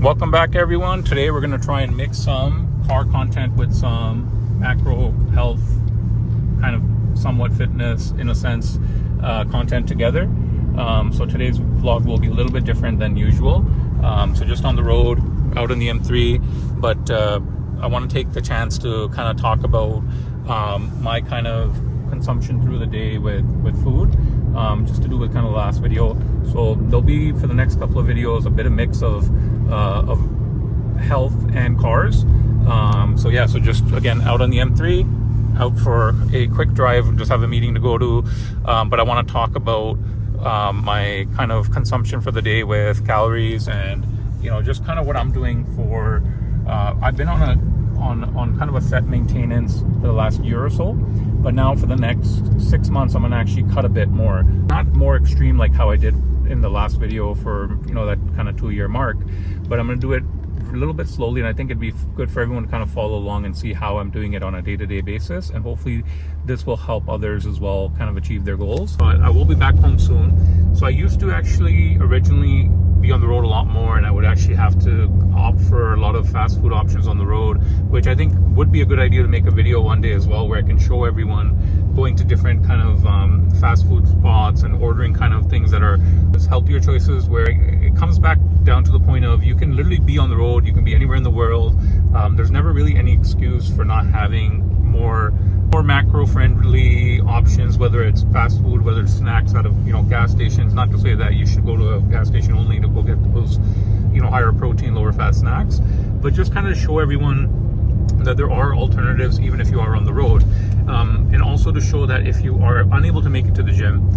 Welcome back, everyone. Today we're going to try and mix some car content with some macro health, kind of somewhat fitness in a sense, content together. So today's vlog will be a little bit different than usual. So just on the road, out in the M3, but I want to take the chance to kind of talk about my kind of consumption through the day with food, just to do with kind of the last video. So there'll be, for the next couple of videos, a bit of mix of health and cars. So yeah, so just again out on the M3, out for a quick drive, just have a meeting to go to, but I want to talk about my kind of consumption for the day with calories, and just kind of what I'm doing for I've been on kind of a set maintenance for the last year or so, but now for the next 6 months I'm gonna actually cut a bit more, not more extreme like how I did in the last video for that kind of 2-year mark, but I'm gonna do it a little bit slowly, and I think it'd be good for everyone to kind of follow along and see how I'm doing it on a day-to-day basis, and hopefully this will help others as well kind of achieve their goals. But I will be back home soon. So I used to actually originally be on the road a lot more, and I would actually have to opt for a lot of fast food options on the road, which I think would be a good idea to make a video one day as well, where I can show everyone going to different kind of fast food spots and ordering kind of things that are just healthier choices, where it comes back down to the point of you can literally be on the road, you can be anywhere in the world. There's never really any excuse for not having more macro friendly options, whether it's fast food, whether it's snacks out of gas stations. Not to say that you should go to a gas station only to go get those higher protein, lower fat snacks, but just kind of show everyone that there are alternatives even if you are on the road, and also to show that if you are unable to make it to the gym,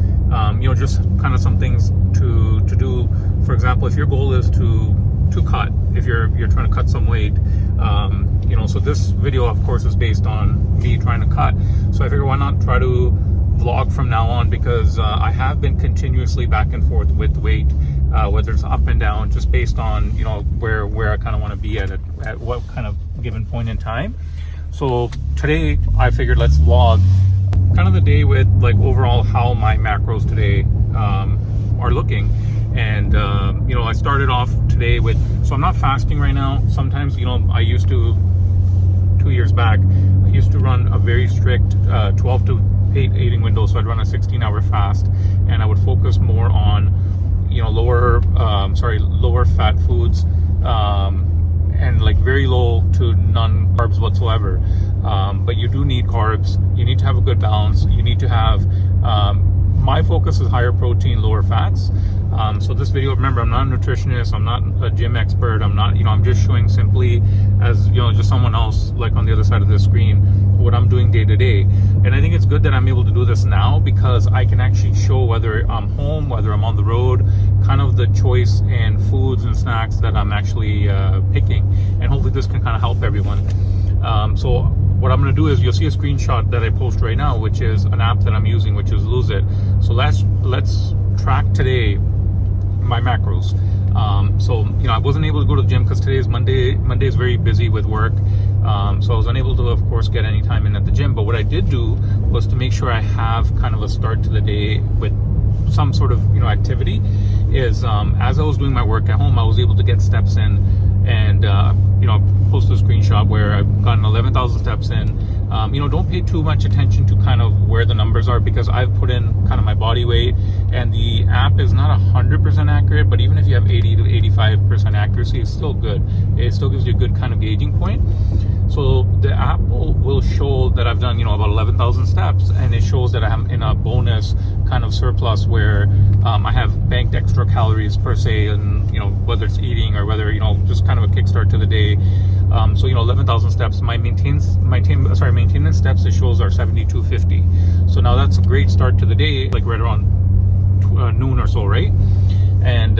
just kind of some things to do. For example, if your goal is to cut, if you're trying to cut some weight, so this video of course is based on me trying to cut, so I figure why not try to vlog from now on, because I have been continuously back and forth with weight, whether it's up and down, just based on where I kind of want to be at what kind of given point in time. So today I figured let's vlog kind of the day with like overall how my macros today are looking. And I started off today with, so I'm not fasting right now. Sometimes I used to, 2 years back, I used to run a very strict 12 to 8 eating window, so I'd run a 16-hour fast, and I would focus more on lower fat foods, and like very low to none carbs whatsoever. But you do need carbs, you need to have a good balance, you need to have my focus is higher protein, lower fats. So this video, remember, I'm not a nutritionist, I'm not a gym expert, I'm not, I'm just showing simply as, just someone else like on the other side of the screen, what I'm doing day to day. And I think it's good that I'm able to do this now, because I can actually show whether I'm home, whether I'm on the road, kind of the choice in foods and snacks that I'm actually picking. And hopefully this can kind of help everyone. So what I'm going to do is, you'll see a screenshot that I post right now, which is an app that I'm using, which is Lose It. So let's track today my macros. So I wasn't able to go to the gym because today is Monday. Monday is very busy with work, so I was unable to, of course, get any time in at the gym. But what I did do was to make sure I have kind of a start to the day with some sort of activity. Is as I was doing my work at home, I was able to get steps in, and post a screenshot where I've gotten 11,000 steps in. Don't pay too much attention to kind of where the numbers are, because I've put in kind of my body weight, and the app is not 100% accurate, but even if you have 80 to 85% accuracy, it's still good. It still gives you a good kind of gauging point. So the app will show that I've done about 11,000 steps, and it shows that I'm in a bonus kind of surplus where I have banked extra calories per se, and whether it's eating or whether just kind of a kickstart to the day. So 11,000 steps. My maintenance steps it shows are 7,250. So now that's a great start to the day, like right around noon or so, right? And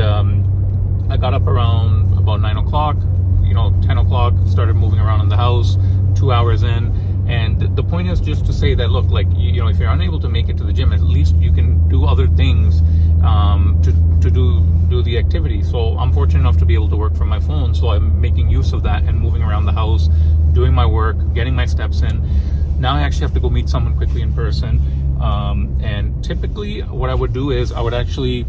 I got up around about 9 o'clock. 10 o'clock, started moving around in the house, 2 hours in. And the point is just to say that, look, like, if you're unable to make it to the gym, at least you can do other things to do the activity. So I'm fortunate enough to be able to work from my phone, so I'm making use of that and moving around the house, doing my work, getting my steps in. Now I actually have to go meet someone quickly in person. And typically what I would do is I would actually,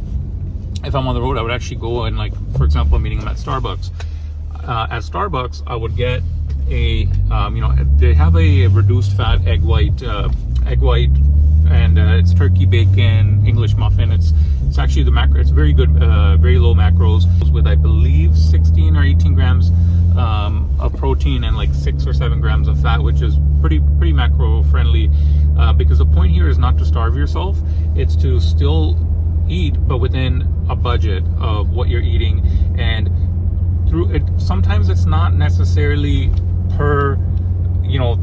if I'm on the road, I would actually go and, like, for example, meeting them at Starbucks. at Starbucks, I would get a, they have a reduced fat egg white, and it's turkey bacon English muffin. It's actually it's very good, very low macros with, I believe, 16 or 18 grams of protein and like 6 or 7 grams of fat, which is pretty macro friendly, because the point here is not to starve yourself. It's to still eat, but within a budget of what you're eating. And through it, sometimes it's not necessarily per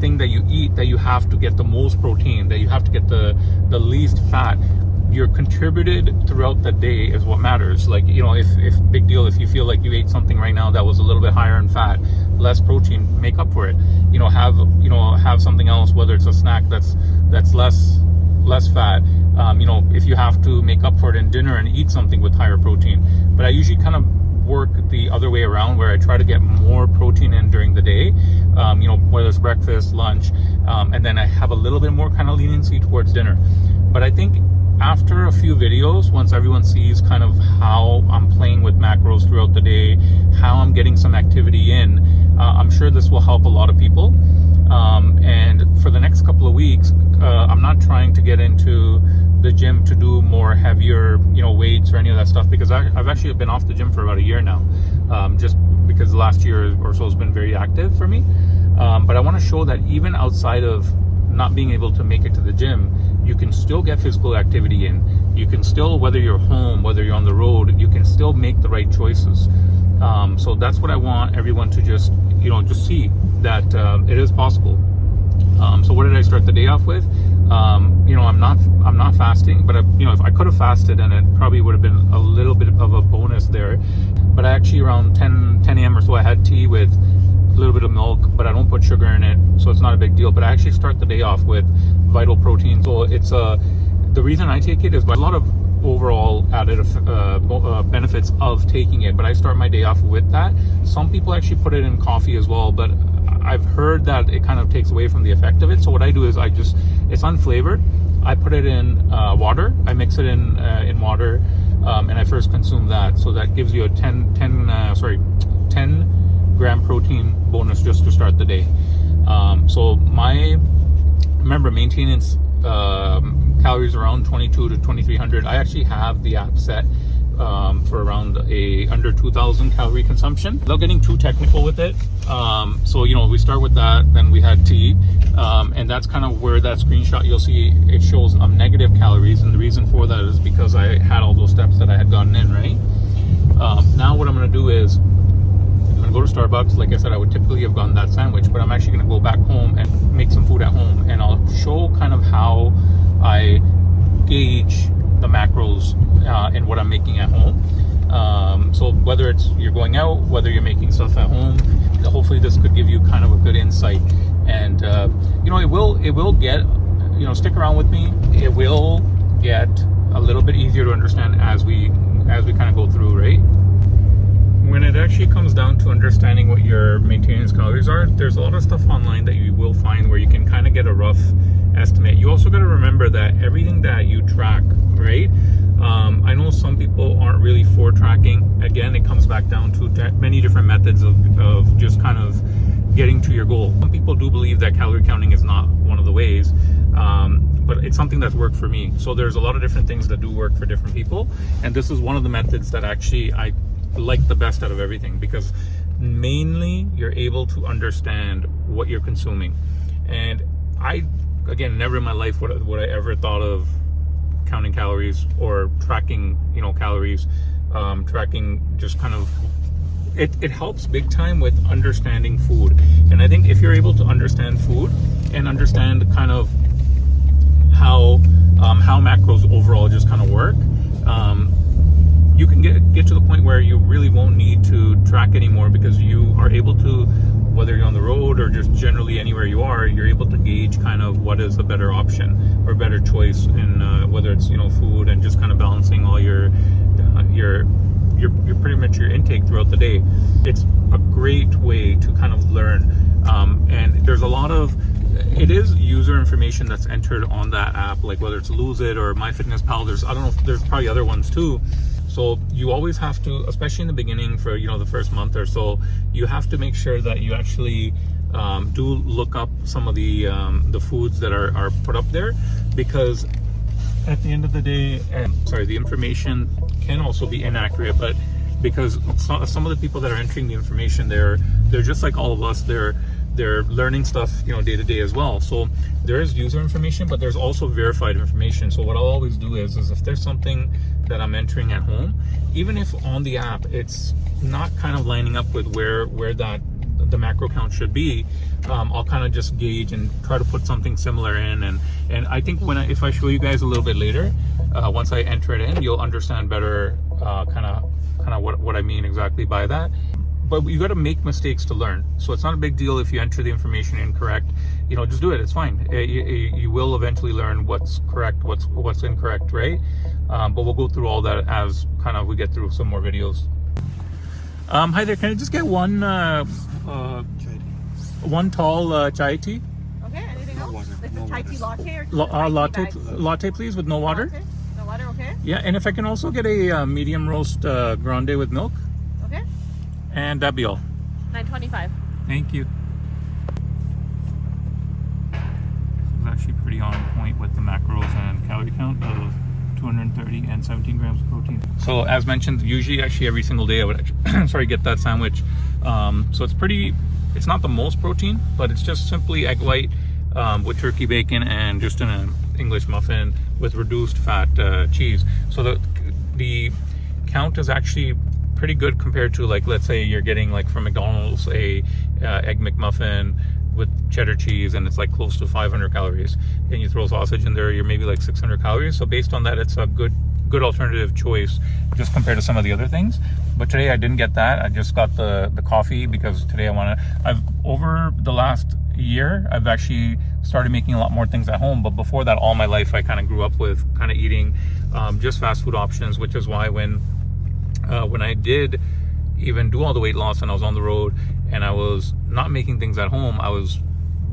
thing that you eat that you have to get the most protein, that you have to get the least fat. You're contributed throughout the day is what matters. Like, if big deal, if you feel like you ate something right now that was a little bit higher in fat, less protein, make up for it. Have something else, whether it's a snack that's less fat. If you have to make up for it in dinner and eat something with higher protein. But I usually kind of work the other way around, where I try to get more protein in during the day, whether it's breakfast, lunch, and then I have a little bit more kind of leniency towards dinner. But I think after a few videos, once everyone sees kind of how I'm playing with macros throughout the day, how I'm getting some activity in, I'm sure this will help a lot of people. And for the next couple of weeks, I'm not trying to get into the gym to do more heavier, weights or any of that stuff, because I've actually been off the gym for about a year now, just because the last year or so has been very active for me. But I want to show that even outside of not being able to make it to the gym, you can still get physical activity in. You can still, whether you're home, whether you're on the road, you can still make the right choices. So that's what I want everyone to just see, that it is possible. So what did I start the day off with? I'm not fasting, but if I could have fasted, and it probably would have been a little bit of a bonus there. But I actually, around 10 a.m. or so, I had tea with a little bit of milk, but I don't put sugar in it, so it's not a big deal. But I actually start the day off with Vital Protein. So it's the reason I take it is by a lot of overall added benefits of taking it, but I start my day off with that. Some people actually put it in coffee as well, but I've heard that it kind of takes away from the effect of it. So what I do is it's unflavored. I put it in water. I mix it in water, and I first consume that. So that gives you a 10 gram protein bonus just to start the day. So remember, maintenance calories around 22 to 2300. I actually have the app set for around under 2000 calorie consumption, without getting too technical with it. So we start with that, then we had tea, and that's kind of where that screenshot, you'll see it shows negative calories, and the reason for that is because I had all those steps that I had gotten in, right? Now what I'm going to do is I'm going to go to Starbucks. Like I said, I would typically have gotten that sandwich, but I'm actually going to go back home and make some food at home, and I'll show kind of how I gauge the macros in what I'm making at home. So whether it's you're going out, whether you're making stuff at home, hopefully this could give you kind of a good insight. And it will get, stick around with me. It will get a little bit easier to understand as we kind of go through, right? When it actually comes down to understanding what your maintenance calories are, there's a lot of stuff online that you will find where you can kind of get a rough estimate. You also got to remember that everything that you track, right? I know some people aren't really for tracking. Again, it comes back down to many different methods of just kind of getting to your goal. Some people do believe that calorie counting is not one of the ways, but it's something that's worked for me. So there's a lot of different things that do work for different people, and this is one of the methods that actually I like the best out of everything, because mainly you're able to understand what you're consuming. And again, never in my life would I ever thought of counting calories or tracking, calories, tracking just kind of, it helps big time with understanding food. And I think if you're able to understand food and understand kind of how macros overall just kind of work, you can get to the point where you really won't need to track anymore, because you are able to, whether you're on the road or just generally anywhere you are, you're able to gauge kind of what is a better option or better choice in whether it's food, and just kind of balancing all your pretty much your intake throughout the day. It's a great way to kind of learn, and there's a lot of it is user information that's entered on that app, like whether it's Lose It or MyFitnessPal. There's probably other ones too. So you always have to, especially in the beginning for, the first month or so, you have to make sure that you actually do look up some of the foods that are put up there, because at the end of the day, the information can also be inaccurate, but because some of the people that are entering the information, they're just like all of us. They're learning stuff, day to day as well. So there is user information, but there's also verified information. So what I'll always do is if there's something that I'm entering at home, even if on the app it's not kind of lining up with where the macro count should be, I'll kind of just gauge and try to put something similar in. And I think if I show you guys a little bit later, once I enter it in, you'll understand better kind of what I mean exactly by that. But you got to make mistakes to learn. So it's not a big deal if you enter the information incorrect. Just do it. It's fine. You will eventually learn what's correct, what's incorrect, right? But we'll go through all that as kind of we get through some more videos. Hi there. Can I just get one tall chai tea? Okay. Anything else? It's a chai tea latte or latte, please, with no water. Latte? No water, okay. Yeah, and if I can also get a medium roast grande with milk. Okay. And that'd be all. $9.25. Thank you. It's actually pretty on point with the macros and calorie count of 230 and 17 grams of protein. So as mentioned, usually actually every single day I would get that sandwich. So it's not the most protein, but it's just simply egg white with turkey bacon and just an English muffin with reduced fat cheese. So the count is actually pretty good compared to, like, let's say you're getting like from McDonald's a egg McMuffin with cheddar cheese and it's like close to 500 calories, and you throw sausage in there, you're maybe like 600 calories. So based on that, it's a good alternative choice just compared to some of the other things. But today I didn't get that. I just got the coffee because today I've over the last year I've actually started making a lot more things at home. But before that, all my life I kind of grew up with kind of eating just fast food options, which is why when I did even do all the weight loss and I was on the road and I was not making things at home, I was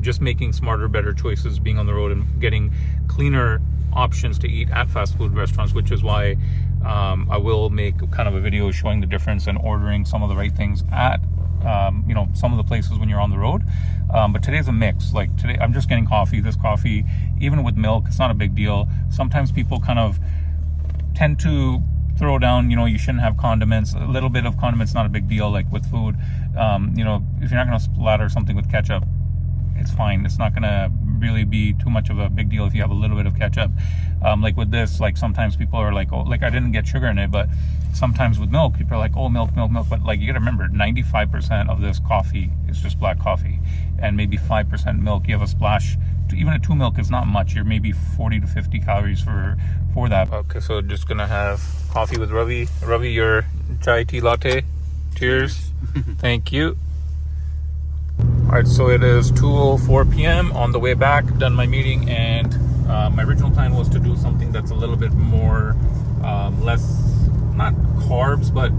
just making smarter, better choices being on the road and getting cleaner options to eat at fast food restaurants, which is why I will make kind of a video showing the difference and ordering some of the right things at some of the places when you're on the road. But today's a mix. Like today I'm just getting coffee. This coffee, even with milk, it's not a big deal. Sometimes people kind of tend to throw down, you shouldn't have condiments. A little bit of condiments, not a big deal. Like with food, if you're not going to splatter something with ketchup, it's fine. It's not going to really be too much of a big deal if you have a little bit of ketchup. Like with this, like sometimes people are like, oh, like I didn't get sugar in it, but sometimes with milk, people are like, oh, milk. But like you got to remember, 95% of this coffee is just black coffee, and maybe 5% milk. You have a splash. Even a 2 milk is not much. You're maybe 40 to 50 calories for that. Okay, so just gonna have coffee with Ravi. Ravi, your chai tea latte. Cheers. Thank you. All right, so it is 2:04 p.m. on the way back. Done my meeting, and my original plan was to do something that's a little bit more less, not carbs, but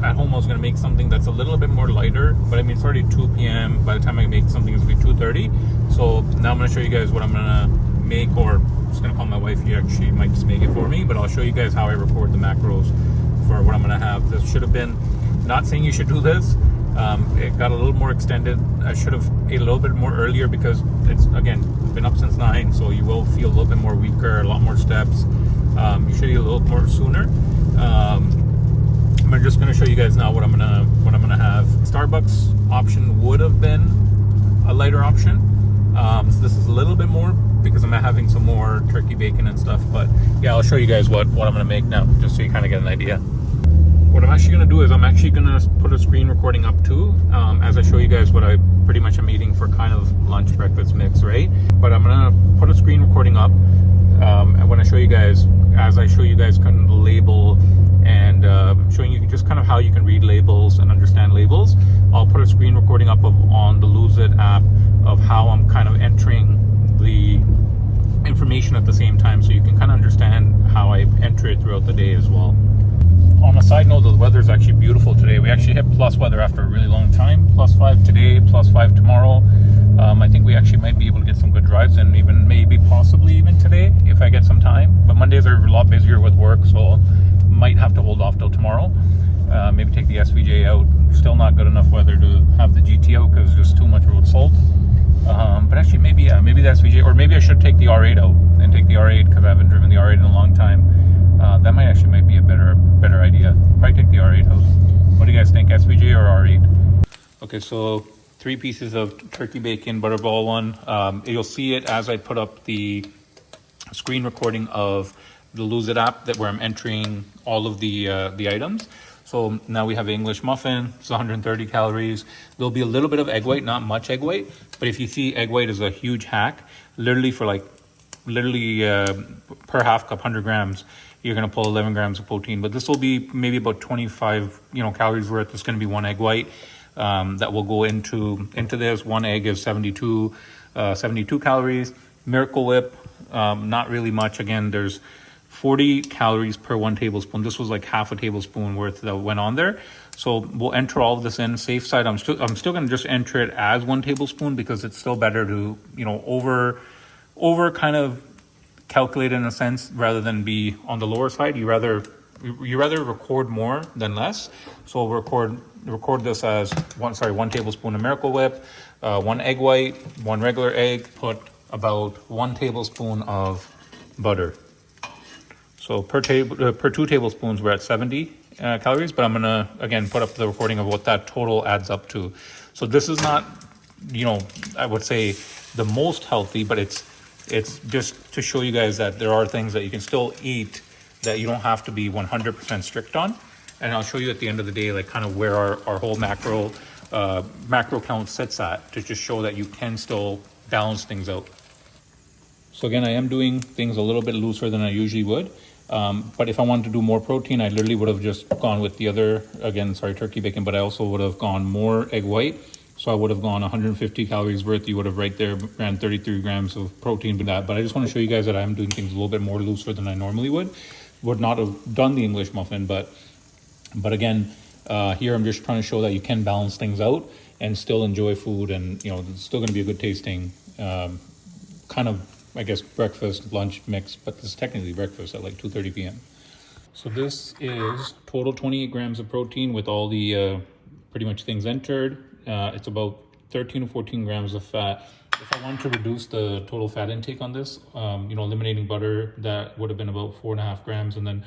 at home I was going to make something that's a little bit more lighter. But I mean, it's already 2 p.m. By the time I make something, it's going to be 2:30. So now I'm going to show you guys what I'm going to make, or I'm just going to call my wife. She might just make it for me, but I'll show you guys how I record the macros for what I'm going to have. This should have been, not saying you should do this. It got a little more extended. I should have ate a little bit more earlier because it's, again, been up since 9, so you will feel a little bit more weaker, a lot more steps. You should eat a little more sooner. I'm just going to show you guys now what I'm gonna have. Starbucks option would have been a lighter option. So this is a little bit more because I'm having some more turkey bacon and stuff. But yeah, I'll show you guys what I'm gonna make now, just so you kind of get an idea. What I'm actually going to do is I'm actually going to put a screen recording up too, as I show you guys what I pretty much am eating for kind of lunch, breakfast mix, right? But I'm going to put a screen recording up, and when I show you guys, as I show you guys kind of the label and showing you just kind of how you can read labels and understand labels, I'll put a screen recording up on the Lose It app of how I'm kind of entering the information at the same time, so you can kind of understand how I enter it throughout the day as well. On a side note, the weather is actually beautiful today. We actually hit plus weather after a really long time. +5 today, +5 tomorrow. I think we actually might be able to get some good drives in, even maybe possibly even today if I get some time. But Mondays are a lot busier with work, so might have to hold off till tomorrow. Maybe take the SVJ out. Still not good enough weather to have the GT out because there's just too much road salt. But actually, maybe the SVJ, or maybe I should take the R8 out and take the R8 because I haven't driven the R8 in a long time. That might be a better idea. Probably take the R8 out. What do you guys think, SVJ or R8? Okay, so 3 pieces of turkey bacon, butterball one. You'll see it as I put up the screen recording of the Lose It app where I'm entering all of the items. So now we have an English muffin. It's 130 calories. There'll be a little bit of egg white, not much egg white, but if you see, egg white is a huge hack. Literally per half cup, 100 grams, you're gonna pull 11 grams of protein. But this will be maybe about 25 calories worth. It's gonna be 1 egg white that will go into this. 1 egg is 72 calories. Miracle Whip, not really much. Again, there's 40 calories per 1 tablespoon. This was like half a tablespoon worth that went on there. So we'll enter all of this in. Safe side, I'm still going to just enter it as 1 tablespoon because it's still better to, over kind of calculate in a sense rather than be on the lower side. You rather record more than less. So we'll record this as 1 tablespoon of Miracle Whip, 1 egg white, 1 regular egg, put about 1 tablespoon of butter. So per 2 tablespoons, we're at 70 calories, but I'm gonna, again, put up the recording of what that total adds up to. So this is not, I would say the most healthy, but it's just to show you guys that there are things that you can still eat that you don't have to be 100% strict on. And I'll show you at the end of the day, like kind of where our whole macro count sits at, to just show that you can still balance things out. So again, I am doing things a little bit looser than I usually would. But if I wanted to do more protein, I literally would have just gone with the other, again, turkey bacon, but I also would have gone more egg white. So I would have gone 150 calories worth. You would have right there ran 33 grams of protein with that. But I just want to show you guys that I'm doing things a little bit more looser than I normally would. Would not have done the English muffin, but again, here I'm just trying to show that you can balance things out and still enjoy food, and it's still going to be a good tasting kind of, I guess, breakfast lunch mix, but this is technically breakfast at like 2:30 p.m. So this is total 28 grams of protein with all the pretty much things entered. It's about 13 to 14 grams of fat. If I wanted to reduce the total fat intake on this, eliminating butter, that would have been about 4.5 grams, and then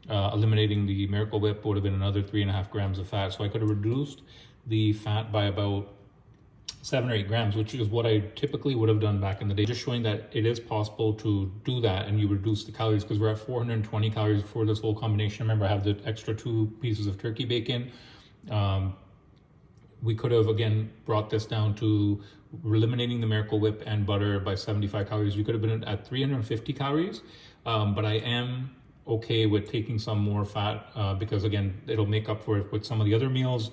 eliminating the Miracle Whip would have been another 3.5 grams of fat. So I could have reduced the fat by about 7 or 8 grams, which is what I typically would have done back in the day. Just showing that it is possible to do that and you reduce the calories, because we're at 420 calories for this whole combination. Remember, I have the extra 2 pieces of turkey bacon. We could have, again, brought this down to eliminating the Miracle Whip and butter by 75 calories. We could have been at 350 calories, but I am okay with taking some more fat because, again, it'll make up for it with some of the other meals,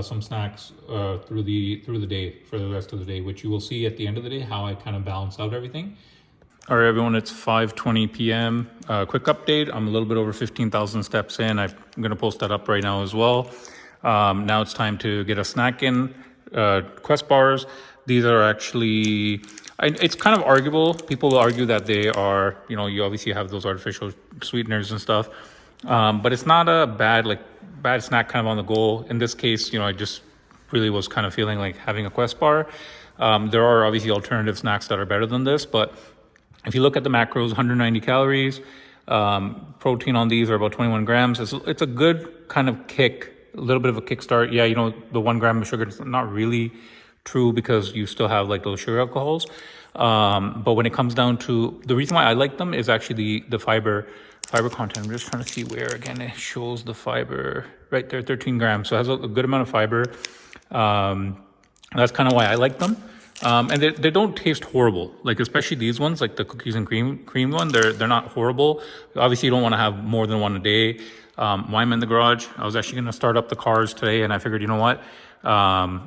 some snacks through the day, for the rest of the day, which you will see at the end of the day how I kind of balance out everything. All right, everyone, it's 5:20 p.m. Quick update. I'm a little bit over 15,000 steps in. I'm going to post that up right now as well. Now it's time to get a snack in. Quest bars. These are actually, it's kind of arguable. People will argue that they are, you obviously have those artificial sweeteners and stuff. But it's not a bad snack kind of on the go. In this case, I just really was kind of feeling like having a Quest bar. There are obviously alternative snacks that are better than this, but if you look at the macros, 190 calories, protein on these are about 21 grams. It's a good kind of kick, a little bit of a kickstart. Yeah, the 1 gram of sugar is not really true because you still have like those sugar alcohols. But when it comes down to, the reason why I like them is actually the fiber content. I'm just trying to see where, again, it shows the fiber right there, 13 grams. So it has a good amount of fiber. That's kind of why I like them. And they don't taste horrible, like especially these ones, like the cookies and cream one. They're not horrible. Obviously, you don't want to have more than 1 a day. Why I'm in the garage, I was actually going to start up the cars today, and I figured, you know what,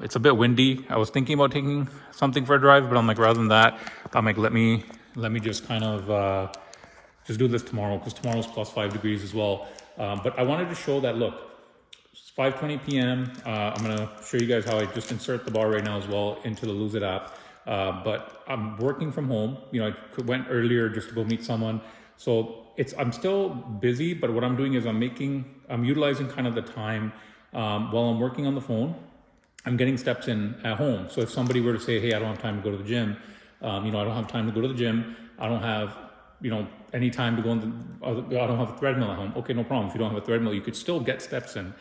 it's a bit windy. I was thinking about taking something for a drive, but I'm like, rather than that, I'm like, let me just kind of just do this tomorrow, because tomorrow's plus 5 degrees as well. But I wanted to show that, look, it's 5:20 p.m. I'm going to show you guys how I just insert the bar right now as well into the Lose It app. But I'm working from home. I went earlier just to go meet someone. So I'm still busy, but what I'm doing is I'm utilizing kind of the time while I'm working on the phone. I'm getting steps in at home. So if somebody were to say, hey, I don't have time to go to the gym, I don't have time to go to the gym. I don't have, any time to go I don't have a treadmill at home. Okay, no problem. If you don't have a treadmill, you could still get steps in.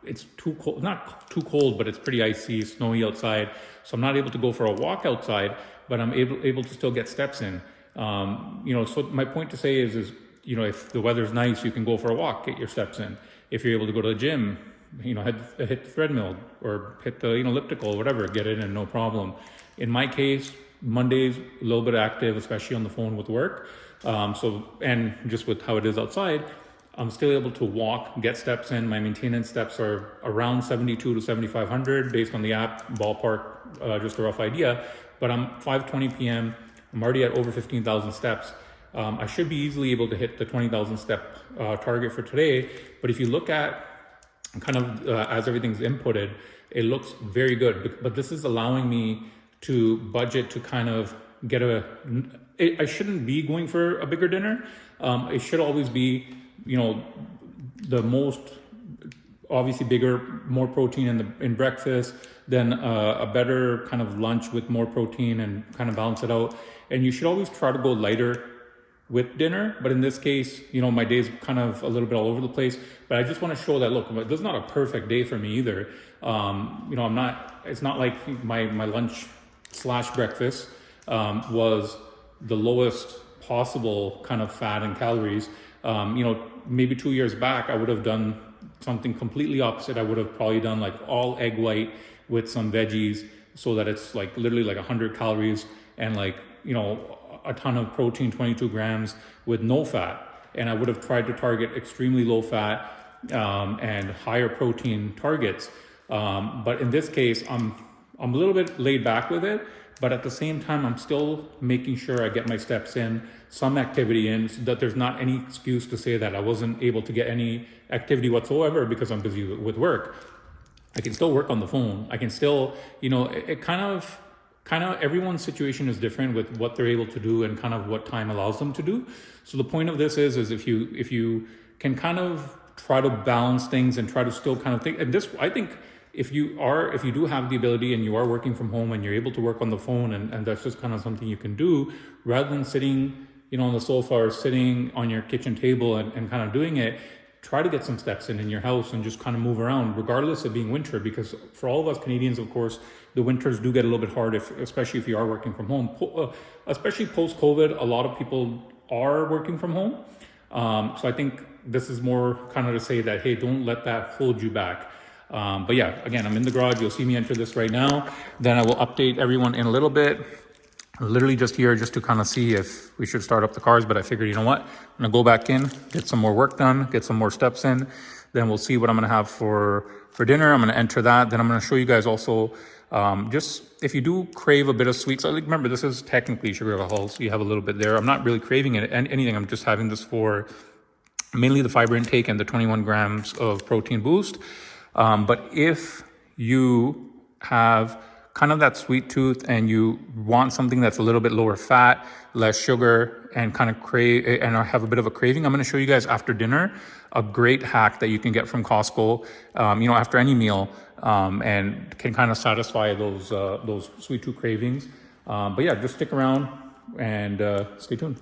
It's too cold, not too cold, but it's pretty icy, snowy outside. So I'm not able to go for a walk outside, but I'm able to still get steps in. So my point to say is, if the weather's nice, you can go for a walk, get your steps in. If you're able to go to the gym, hit the treadmill or hit the elliptical, whatever, get it in, no problem. In my case, Mondays a little bit active, especially on the phone with work. And just with how it is outside, I'm still able to walk, get steps in. My maintenance steps are around 72 to 7,500 based on the app, ballpark, just a rough idea. But I'm 5:20 p.m. I'm already at over 15,000 steps. I should be easily able to hit the 20,000 step target for today. But if you look at kind of as everything's inputted, it looks very good. But this is allowing me to budget to kind of get I shouldn't be going for a bigger dinner. It should always be, the most obviously bigger, more protein in breakfast, then a better kind of lunch with more protein and kind of balance it out. And you should always try to go lighter with dinner, but in this case, my day's kind of a little bit all over the place. But I just want to show that, look, this is not a perfect day for me either. It's not like my lunch / breakfast was the lowest possible kind of fat and calories. Maybe 2 years back, I would have done something completely opposite. I would have probably done like all egg white with some veggies, so that it's like literally like 100 calories and like, a ton of protein, 22 grams with no fat. And I would have tried to target extremely low fat and higher protein targets. But in this case, I'm a little bit laid back with it, but at the same time, I'm still making sure I get my steps in, some activity in, so that there's not any excuse to say that I wasn't able to get any activity whatsoever because I'm busy with work. I can still work on the phone. I can still, it kind of everyone's situation is different with what they're able to do and kind of what time allows them to do. So the point of this is if you can kind of try to balance things and try to still kind of think, and this, I think, if you do have the ability and you are working from home and you're able to work on the phone and that's just kind of something you can do, rather than sitting, on the sofa or sitting on your kitchen table and kind of doing it, try to get some steps in your house and just kind of move around, regardless of being winter, because for all of us Canadians, of course, the winters do get a little bit hard, especially if you are working from home. Especially post-COVID, a lot of people are working from home. So I think this is more kind of to say that, hey, don't let that hold you back. But yeah, again, I'm in the garage. You'll see me enter this right now. Then I will update everyone in a little bit. I'm literally just here just to kind of see if we should start up the cars, but I figured, you know what? I'm gonna go back in, get some more work done, get some more steps in. Then we'll see what I'm gonna have for dinner. I'm gonna enter that. Then I'm gonna show you guys also, just if you do crave a bit of sweets, remember this is technically sugar alcohol, so you have a little bit there. I'm not really craving it anything. I'm just having this for mainly the fiber intake and the 21 grams of protein boost. But if you have kind of that sweet tooth and you want something that's a little bit lower fat, less sugar, and kind of crave and have a bit of a craving, I'm going to show you guys after dinner a great hack that you can get from Costco, after any meal, and can kind of satisfy those sweet tooth cravings. But yeah, just stick around and stay tuned.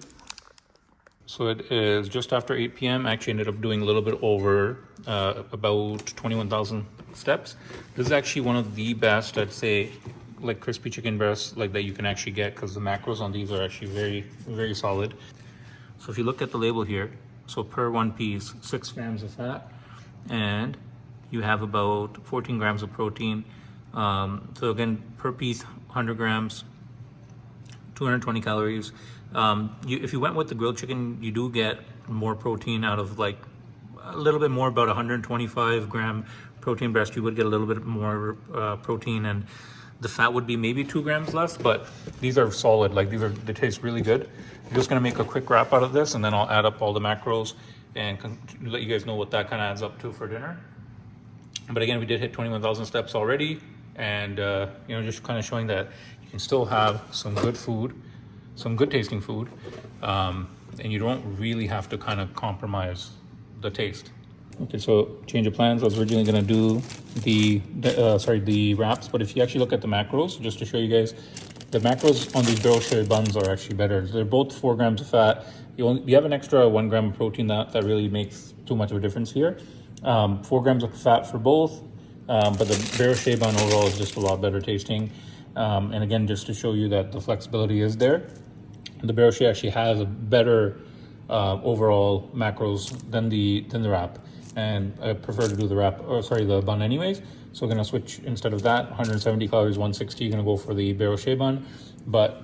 So it is just after 8 p.m. I actually ended up doing a little bit over about 21,000 steps. This is actually one of the best, I'd say, like crispy chicken breasts like that you can actually get, because the macros on these are actually very, very solid. So if you look at the label here, so per one piece, 6 grams of fat, and you have about 14 grams of protein. So again, per piece, 100 grams, 220 calories. If you went with the grilled chicken, you do get more protein out of, like a little bit more, about 125 gram protein breast. You would get a little bit more protein, and the fat would be maybe 2 grams less, but these are solid. Like they taste really good. I'm just gonna make a quick wrap out of this, and then I'll add up all the macros and let you guys know what that kind of adds up to for dinner. But again, we did hit 21,000 steps already, and just kind of showing that you can still have some good food, some good tasting food, and you don't really have to kind of compromise the taste. Okay, so change of plans. I was originally gonna do the wraps, but if you actually look at the macros, just to show you guys, the macros on these barrel shave buns are actually better. They're both 4 grams of fat. You have an extra 1 gram of protein that really makes too much of a difference here. 4 grams of fat for both, but the barrel shave bun overall is just a lot better tasting. And again, just to show you that the flexibility is there. The barrel shave actually has a better overall macros than the wrap, and I prefer to do the bun anyways. So we're gonna switch, instead of that 170 calories, 160, you're gonna go for the barrel shave bun. But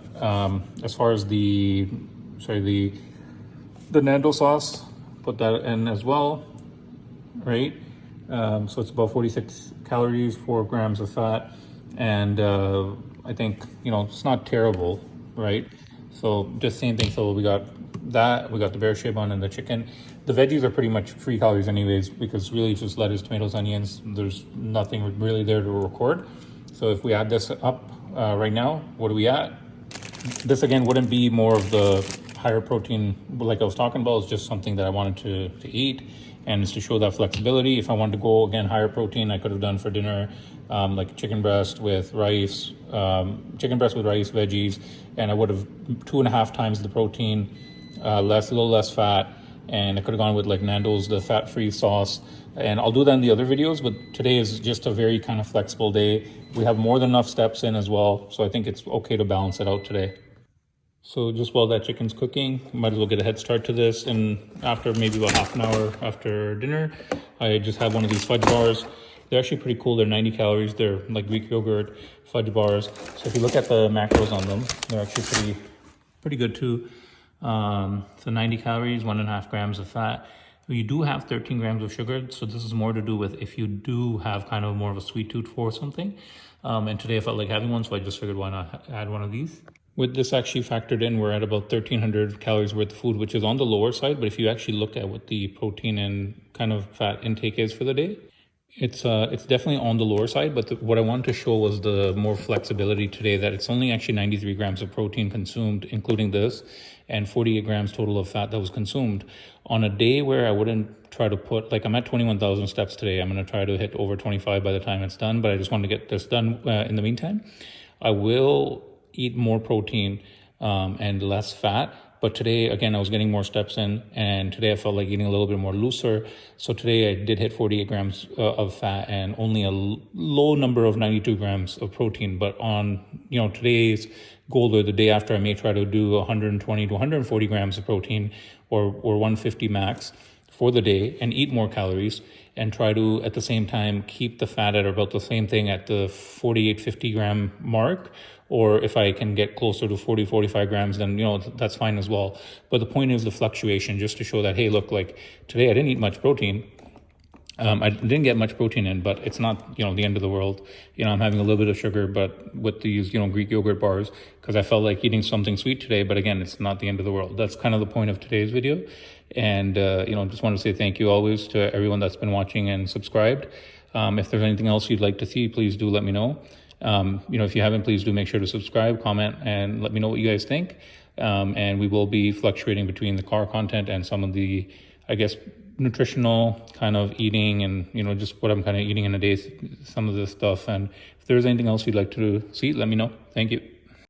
as far as the Nando sauce, put that in as well, right? So it's about 46 calories, 4 grams of fat, and I think, you know, it's not terrible, right? So just same thing. So we got the barrel shave bun and the chicken. The veggies are pretty much free calories anyways, because really it's just lettuce, tomatoes, onions. There's nothing really there to record. So if we add this up right now, what are we at? This again wouldn't be more of the higher protein like I was talking about. It's just something that I wanted to eat, and it's to show that flexibility. If I wanted to go again higher protein, I could have done for dinner like chicken breast with rice, veggies, and I would have 2.5 times the protein, a little less fat, and I could have gone with like Nando's, the fat-free sauce. And I'll do that in the other videos, but today is just a very kind of flexible day. We have more than enough steps in as well, so I think it's okay to balance it out today. So just while that chicken's cooking, might as well get a head start to this. And after maybe about half an hour after dinner, I just have one of these fudge bars. They're actually pretty cool. They're 90 calories. They're like Greek yogurt fudge bars. So if you look at the macros on them, they're actually pretty good too. So 90 calories, 1.5 grams of fat. You do have 13 grams of sugar, so this is more to do with if you do have kind of more of a sweet tooth for something. And today I felt like having one, so I just figured why not add one of these. With this actually factored in, we're at about 1,300 calories worth of food, which is on the lower side. But if you actually look at what the protein and kind of fat intake is for the day, it's definitely on the lower side. But what I wanted to show was the more flexibility today, that it's only actually 93 grams of protein consumed, including this, and 48 grams total of fat that was consumed. On a day where I wouldn't try to put, like I'm at 21,000 steps today, I'm going to try to hit over 25 by the time it's done, but I just wanted to get this done in the meantime. I will eat more protein and less fat, but today again I was getting more steps in, and today I felt like eating a little bit more looser. So today I did hit 48 grams of fat and only a low number of 92 grams of protein. But on today's goal, or the day after, I may try to do 120 to 140 grams of protein, or 150 max for the day, and eat more calories, and try to at the same time keep the fat at about the same thing at the 48-50 gram mark. Or if I can get closer to 40-45 grams, then that's fine as well. But the point is the fluctuation, just to show that, hey, look, like today I didn't eat much protein. I didn't get much protein in, but it's not the end of the world. I'm having a little bit of sugar, but with these Greek yogurt bars, because I felt like eating something sweet today. But again, it's not the end of the world. That's kind of the point of today's video. And just want to say thank you always to everyone that's been watching and subscribed. If there's anything else you'd like to see, please do let me know. If you haven't, please do make sure to subscribe, comment, and let me know what you guys think. And we will be fluctuating between the car content and some of the, I guess, nutritional kind of eating, and just what I'm kind of eating in a day, some of this stuff. And if there's anything else you'd like to see, let me know. Thank you.